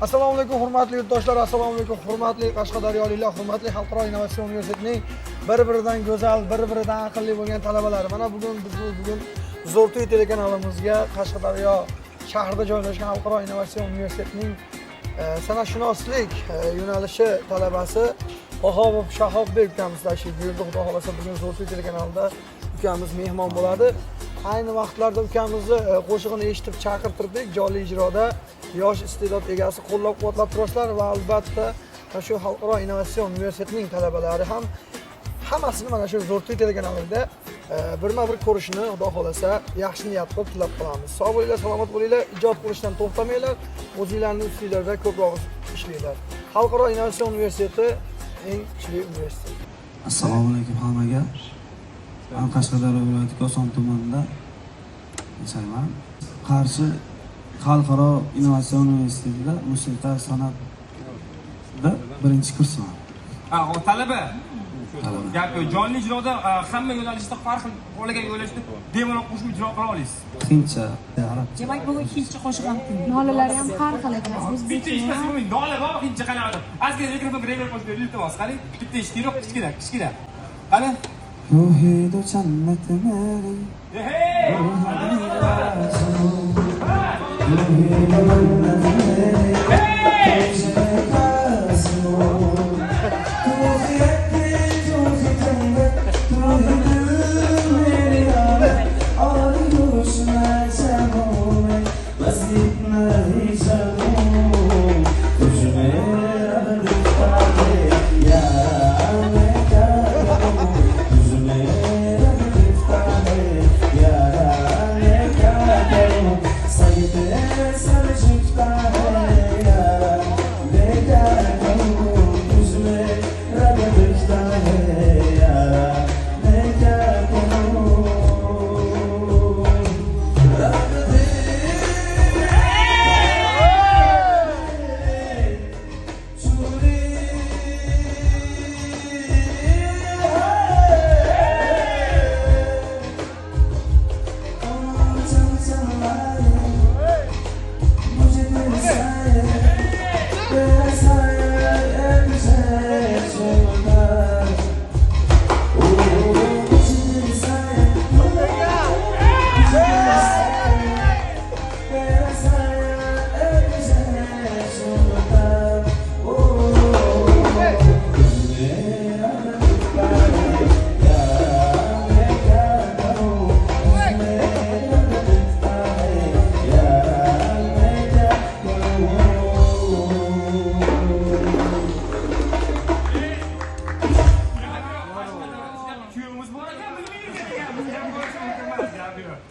Assalomu alaykum hurmatli yurtdoshlar, assalomu alaykum hurmatli Qashqadaryoliklar, hurmatli Xalqaro innovatsion universitetining bir-biridan go'zal, bir-biridan aqlli bo'lgan talabalari. Mana bugun Zo'rto'y telekanalimizga Qashqadaryo shahrida joylashgan Xalqaro innovatsion universitetining san'atshunoslik yo'nalishi talabasi Bahobov Shahobbek ukamiz tashrif buyurdi. Xudo xolasa bugun Zo'rto'y telekanalida ukamiz mehmon bo'ladi. Ayni vaqtlarda ukamizni qo'shig'ini eshitib chaqirtirdik. Jonli ijroda yosh iste'dod egasi qo'llab-quvvatlab turasizlar va albatta shu Xalqaro innovatsion universitetining talabalari ham hammasini mana shu Zo'rto'y telekanalida birma-bir ko'rishni Xudo xolasa yaxshi niyat qilib tilab qolamiz. Sog' bo'linglar, salomat bo'linglar, ijod qilishdan to'xtamanglar, o'zingizlarning ustingizda ko'proq ishlanglar. Xalqaro innovatsion universiteti eng kuchli universitet. Assalomu alaykum hammaga. Men Qashqadaryo viloyati Koson tumanida yashayman. Qarshi Xalqaro innovatsion universitetida musiqa san'atida birinchi kursman. O talaba. Gap jonli ijroda hamma yo'nalishda har xil qo'llagan yo'nalishda bemalol qo'shib ijro qila olasiz. Hindcha, arab. Demak, bugun hindcha qo'shiq ham tinglaymiz. Nolalari ham har xil ekan. Bitta ishda nola bor, hindcha qanaqa. Azgina mikrofonga rever qo'shib iltimos, qarang. Bitta ishda yo'q, kichkina. Qani? Ruhido jannat meri.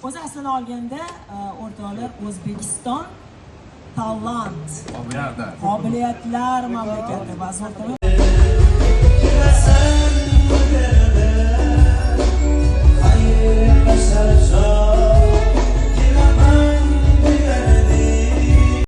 O'zi aslini olganda o'rtoqlar O'zbekiston talant, qobiliyatlar mamlakati va